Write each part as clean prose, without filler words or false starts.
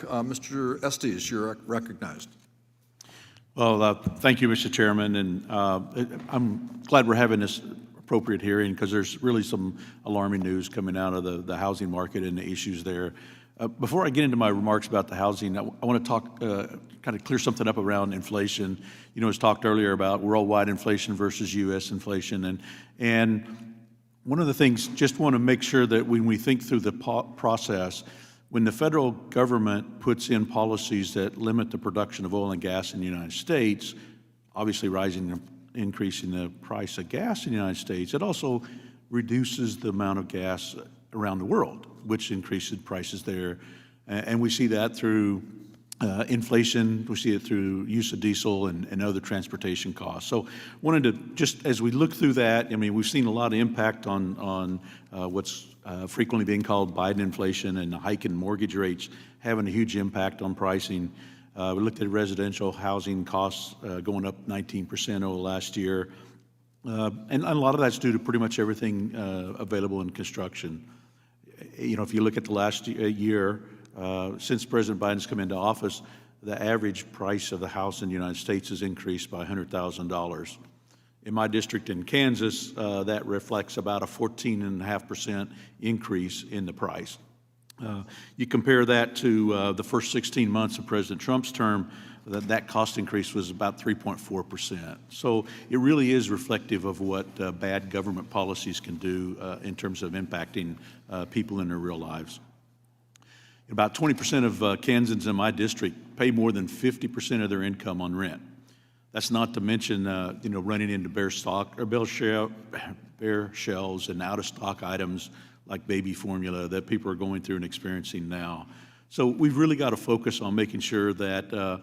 back. Mr. Estes, you're recognized. Well, thank you, Mr. Chairman, and I'm glad we're having this appropriate hearing because there's really some alarming news coming out of the housing market and the issues there. Before I get into my remarks about the housing, I want to talk, kind of clear something up around inflation. You know, it was talked earlier about worldwide inflation versus U.S. inflation, and one of the things, just want to make sure that when we think through the process, when the federal government puts in policies that limit the production of oil and gas in the United States, obviously increasing the price of gas in the United States, it also reduces the amount of gas around the world, which increases prices there. And we see that through inflation, we see it through use of diesel and other transportation costs. So wanted to, just as we look through that, I mean, we've seen a lot of impact on what's frequently being called Biden inflation, and the hike in mortgage rates having a huge impact on pricing. We looked at residential housing costs going up 19% over last year. And a lot of that's due to pretty much everything available in construction. You know, if you look at the last year, since President Biden's come into office, the average price of the house in the United States has increased by $100,000. In my district in Kansas, that reflects about a 14.5% increase in the price. You compare that to the first 16 months of President Trump's term, that cost increase was about 3.4%. So it really is reflective of what bad government policies can do in terms of impacting people in their real lives. About 20% of Kansans in my district pay more than 50% of their income on rent. That's not to mention, you know, running into bare shelves and out of stock items like baby formula that people are going through and experiencing now. So we've really got to focus on making sure that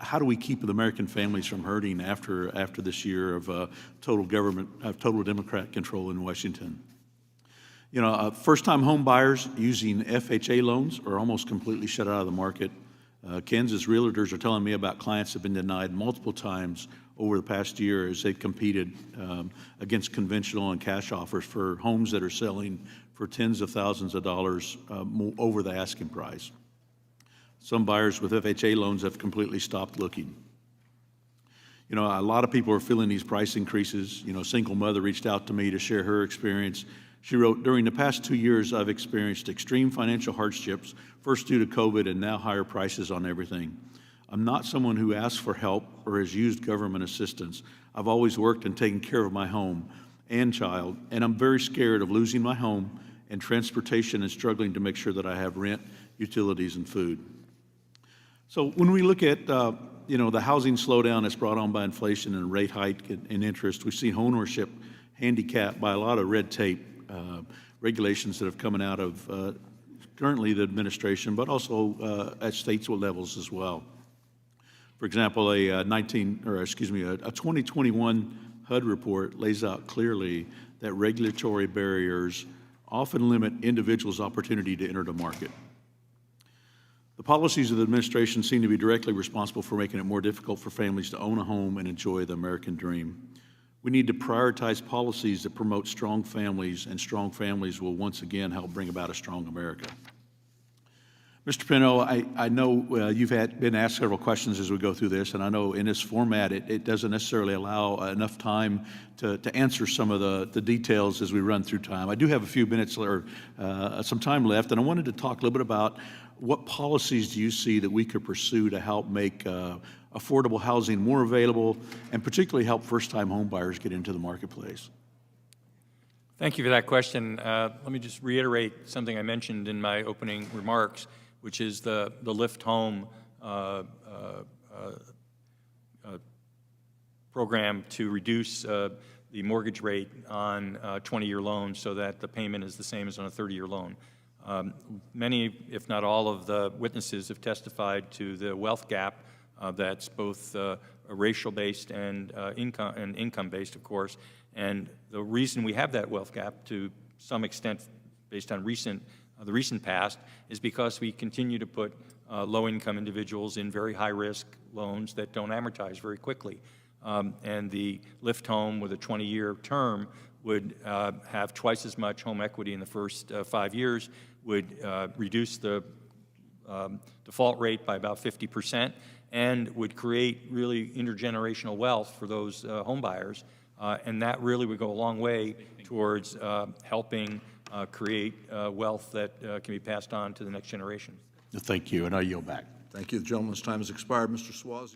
how do we keep the American families from hurting after this year of total Democrat control in Washington. You know, first-time home buyers using FHA loans are almost completely shut out of the market. Kansas realtors are telling me about clients that have been denied multiple times over the past year as they've competed against conventional and cash offers for homes that are selling for tens of thousands of dollars over the asking price. Some buyers with FHA loans have completely stopped looking. You know, a lot of people are feeling these price increases. You know, a single mother reached out to me to share her experience. She wrote, "During the past 2 years, I've experienced extreme financial hardships, first due to COVID and now higher prices on everything. I'm not someone who asks for help or has used government assistance. I've always worked and taken care of my home and child, and I'm very scared of losing my home and transportation and struggling to make sure that I have rent, utilities, and food." So when we look at you know, the housing slowdown that's brought on by inflation and rate hike and interest, we've seen homeownership handicapped by a lot of red tape, regulations that have come out of currently the administration, but also at state levels as well. For example, a 2021 HUD report lays out clearly that regulatory barriers often limit individuals' opportunity to enter the market. The policies of the administration seem to be directly responsible for making it more difficult for families to own a home and enjoy the American dream. We need to prioritize policies that promote strong families, and strong families will once again help bring about a strong America. Mr. Pino, I know you've been asked several questions as we go through this, and I know in this format it doesn't necessarily allow enough time to answer some of the details as we run through time. I do have a few minutes or some time left, and I wanted to talk a little bit about what policies do you see that we could pursue to help make affordable housing more available, and particularly help first-time home buyers get into the marketplace? Thank you for that question. Let me just reiterate something I mentioned in my opening remarks, which is the Lift Home program to reduce the mortgage rate on 20-year loans so that the payment is the same as on a 30-year loan. Many, if not all, of the witnesses have testified to the wealth gap that's both racial-based and income-based, of course. And the reason we have that wealth gap, to some extent, based on the recent past, is because we continue to put low-income individuals in very high-risk loans that don't amortize very quickly. And the Lift Home with a 20-year term would have twice as much home equity in the first 5 years, would reduce the default rate by about 50%, and would create really intergenerational wealth for those home buyers. And that really would go a long way towards helping create wealth that can be passed on to the next generation. Thank you, and I yield back. Thank you. The gentleman's time has expired. Mr. Suarez.